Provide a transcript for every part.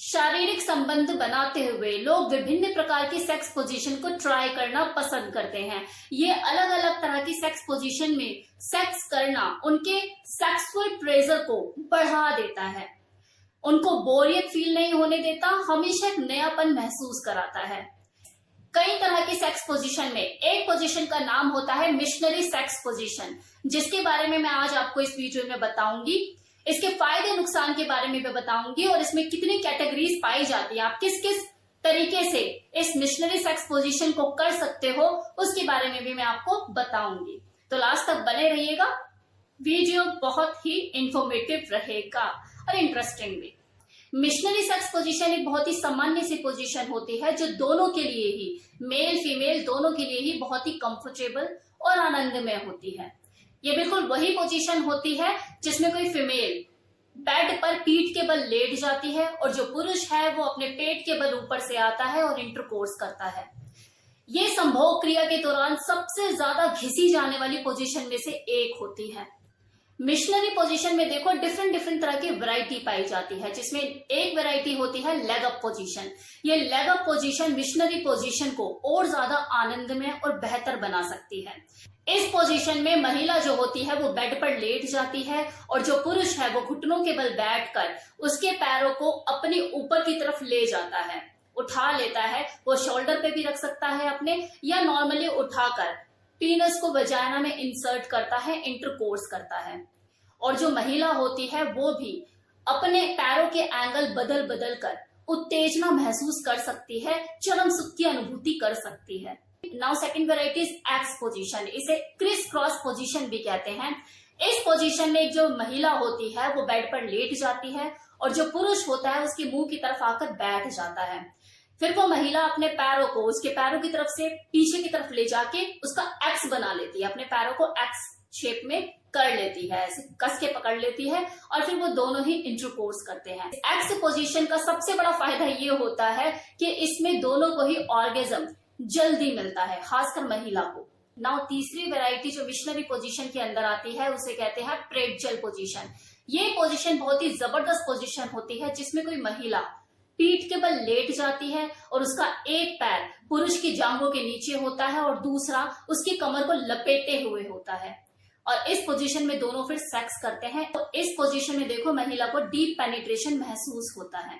शारीरिक संबंध बनाते हुए लोग विभिन्न प्रकार की सेक्स पोजीशन को ट्राई करना पसंद करते हैं। ये अलग अलग तरह की सेक्स पोजीशन में सेक्स करना उनके सेक्सुअल प्लेजर को बढ़ा देता है, उनको बोरियत फील नहीं होने देता, हमेशा एक नयापन महसूस कराता है। कई तरह की सेक्स पोजीशन में एक पोजीशन का नाम होता है मिशनरी सेक्स पोजीशन, जिसके बारे में मैं आज आपको इस वीडियो में बताऊंगी। इसके फायदे नुकसान के बारे में भी बताऊंगी और इसमें कितनी कैटेगरीज पाई जाती है, आप किस किस तरीके से इस मिशनरी सेक्स पोजीशन को कर सकते हो उसके बारे में भी मैं आपको बताऊंगी। तो लास्ट तक बने रहिएगा, वीडियो बहुत ही इंफॉर्मेटिव रहेगा और इंटरेस्टिंग भी। मिशनरी सेक्स पोजीशन एक बहुत ही सामान्य सी पोजीशन होती है जो दोनों के लिए ही, मेल फीमेल दोनों के लिए ही बहुत ही कंफर्टेबल और आनंदमय होती है। ये बिल्कुल वही पोजीशन होती है जिसमें कोई फीमेल बेड पर पीठ के बल लेट जाती है और जो पुरुष है वो अपने पेट के बल ऊपर से आता है और इंटरकोर्स करता है। ये संभोग क्रिया के दौरान सबसे ज्यादा घिसी जाने वाली पोजीशन में से एक होती है। मिशनरी पोजीशन में देखो डिफरेंट तरह की वैरायटी पाई जाती है, जिसमें एक वैरायटी होती है लेग अप पोजीशन। ये leg up position missionary position को और ज्यादा आनंदमय और बेहतर बना सकती है। इस पोजीशन में महिला जो होती है वो बेड पर लेट जाती है और जो पुरुष है वो घुटनों के बल बैठकर उसके पैरों को अपने ऊपर की तरफ ले जाता है, उठा लेता है। वो शोल्डर पे भी रख सकता है अपने, या नॉर्मली उठाकर पीनस को वजाइना में इंसर्ट करता है, इंटरकोर्स करता है। और जो महिला होती है वो भी अपने पैरों के एंगल बदल बदल कर उत्तेजना महसूस कर सकती है, चरम सुख की अनुभूति कर सकती है। Now second variety is x position, इसे क्रिस क्रॉस पोजीशन भी कहते हैं। इस पोजीशन में जो महिला होती है वो बेड पर लेट जाती है और जो पुरुष होता है उसके मुंह की तरफ आकर बैठ जाता है। फिर वो महिला अपने पैरों को उसके पैरों की तरफ से पीछे की तरफ ले जाके उसका एक्स बना लेती है, अपने पैरों को एक्स शेप में कर लेती है, ऐसे कस के पकड़ लेती है और फिर वो दोनों ही इंटरकोर्स करते हैं। एक्स पोजीशन का सबसे बड़ा फायदा ये होता है कि इसमें दोनों को ही ऑर्गेजम जल्दी मिलता है, खासकर महिला को। नाउ तीसरी वैरायटी जो मिशनरी पोजीशन के अंदर आती है उसे कहते हैं प्रेटजेल पोजीशन। ये पोजीशन बहुत ही जबरदस्त पोजीशन होती है जिसमें कोई महिला पीठ के बल लेट जाती है और उसका एक पैर पुरुष की जांघों के नीचे होता है और दूसरा उसकी कमर को लपेटे हुए होता है और इस पोजीशन में दोनों फिर सेक्स करते हैं। तो इस पोजीशन में देखो महिला को डीप पेनिट्रेशन महसूस होता है।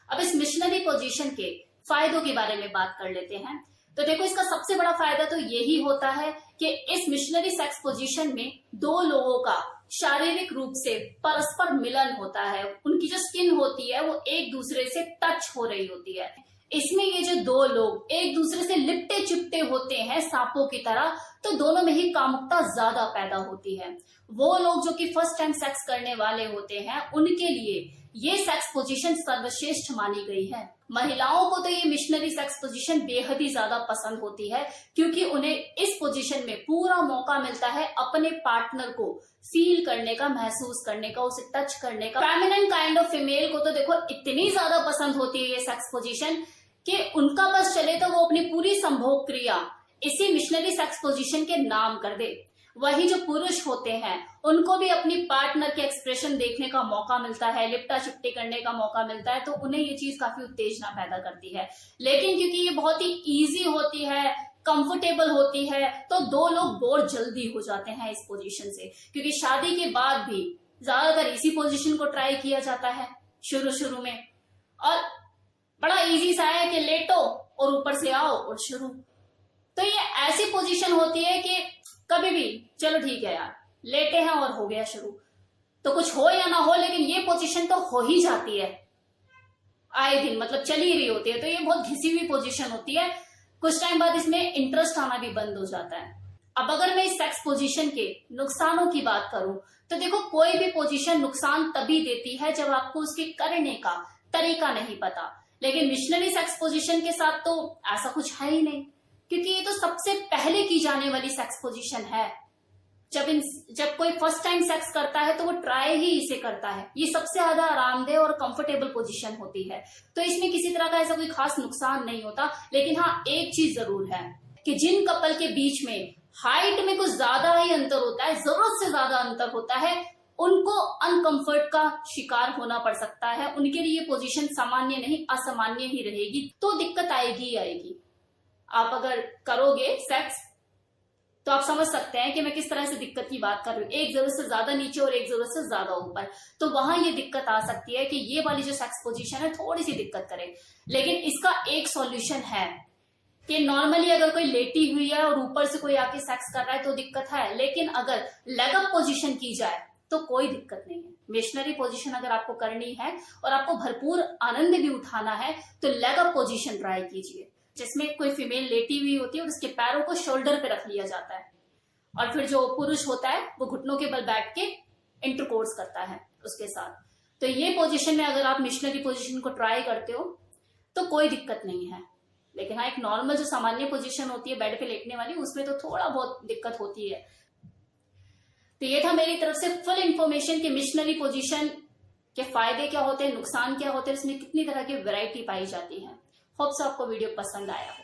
अब इस मिशनरी पोजीशन के फायदों के बारे में बात कर लेते हैं। तो देखो इसका सबसे बड़ा फायदा तो यही होता है कि इस मिशनरी सेक्स पोजीशन में दो लोगों का शारीरिक रूप से परस्पर मिलन होता है, उनकी जो स्किन होती है वो एक दूसरे से टच हो रही होती है। इसमें ये जो दो लोग एक दूसरे से लिपटे चिपटे होते हैं सांपों की तरह, तो दोनों में ही कामुकता ज्यादा पैदा होती है। वो लोग जो कि फर्स्ट टाइम सेक्स करने वाले होते हैं उनके लिए ये सेक्स पोजीशन सर्वश्रेष्ठ मानी गई है। महिलाओं को तो ये मिशनरी सेक्स पोजीशन बेहद ही ज्यादा पसंद होती है क्योंकि उन्हें इस पोजीशन में पूरा मौका मिलता है अपने पार्टनर को फील करने का, महसूस करने का, उसे टच करने का। फेमिनिन काइंड ऑफ फीमेल को तो देखो इतनी ज्यादा पसंद होती है ये सेक्स पोजीशन कि उनका बस चले तो वो अपनी पूरी संभोग क्रिया इसी मिशनरी सेक्स पोजीशन के नाम कर दे। वही जो पुरुष होते हैं उनको भी अपनी पार्टनर के एक्सप्रेशन देखने का मौका मिलता है, लिपटा चिपटी करने का मौका मिलता है, तो उन्हें ये चीज काफी उत्तेजना पैदा करती है। लेकिन क्योंकि ये बहुत ही इजी होती है, कंफर्टेबल होती है, तो दो लोग बोर जल्दी हो जाते हैं इस पोजीशन से, क्योंकि शादी के बाद भी ज्यादातर इसी पोजीशन को ट्राई किया जाता है शुरू में। और बड़ा इजी सा है कि लेटो और ऊपर से आओ और शुरू। तो ये ऐसी पोजीशन होती है कि कभी भी चलो ठीक है यार लेटे हैं और हो गया शुरू, तो कुछ हो या ना हो लेकिन ये पोजीशन तो हो ही जाती है आए दिन, मतलब चली ही रही होती है। तो ये बहुत घिसी हुई पोजीशन होती है, कुछ टाइम बाद इसमें इंटरेस्ट आना भी बंद हो जाता है। अब अगर मैं इस सेक्स पोजीशन के नुकसानों की बात करूं तो देखो कोई भी पोजीशन नुकसान तभी देती है जब आपको उसके करने का तरीका नहीं पता, लेकिन मिशनरी सेक्स पोजीशन के साथ तो ऐसा कुछ है ही नहीं, क्योंकि ये तो सबसे पहले की जाने वाली सेक्स पोजीशन है। जब कोई फर्स्ट टाइम सेक्स करता है तो वो ट्राई ही इसे करता है। ये सबसे ज्यादा आरामदेह और कंफर्टेबल पोजीशन होती है, तो इसमें किसी तरह का ऐसा कोई खास नुकसान नहीं होता। लेकिन हाँ एक चीज जरूर है कि जिन कपल के बीच में हाइट में कुछ ज्यादा ही अंतर होता है, जरूरत से ज्यादा अंतर होता है, उनको अनकंफर्ट का शिकार होना पड़ सकता है। उनके लिए पोजीशन सामान्य नहीं असामान्य ही रहेगी, तो दिक्कत आएगी ही आएगी। आप अगर करोगे सेक्स तो आप समझ सकते हैं कि मैं किस तरह से दिक्कत की बात कर रही हूँ। एक जरूरत से ज्यादा नीचे और एक जरूरत से ज्यादा ऊपर, तो वहां ये दिक्कत आ सकती है कि ये वाली जो सेक्स पोजीशन है थोड़ी सी दिक्कत करे। लेकिन इसका एक सॉल्यूशन है कि नॉर्मली अगर कोई लेटी हुई है और ऊपर से कोई आके सेक्स कर रहा है तो दिक्कत है, लेकिन अगर लेग अप पोजीशन की जाए तो कोई दिक्कत नहीं है। मिशनरी पोजीशन अगर आपको करनी है और आपको भरपूर आनंद भी उठाना है तो लेग अप पोजीशन ट्राई कीजिए, जिसमें कोई फीमेल लेटी हुई होती है और उसके पैरों को शोल्डर पे रख लिया जाता है और फिर जो पुरुष होता है वो घुटनों के बल बैठ के इंटरकोर्स करता है उसके साथ। तो ये पोजीशन में अगर आप मिशनरी पोजीशन को ट्राई करते हो तो कोई दिक्कत नहीं है। लेकिन हाँ, एक नॉर्मल जो सामान्य पोजीशन होती है बेड पे लेटने वाली, उसमें तो थोड़ा बहुत दिक्कत होती है। तो ये था मेरी तरफ से फुल इंफॉर्मेशन कि मिशनरी पोजीशन के फायदे क्या होते हैं, नुकसान क्या होते हैं, इसमें कितनी तरह की वैरायटी पाई जाती है। होप सो आपको वीडियो पसंद आया हो।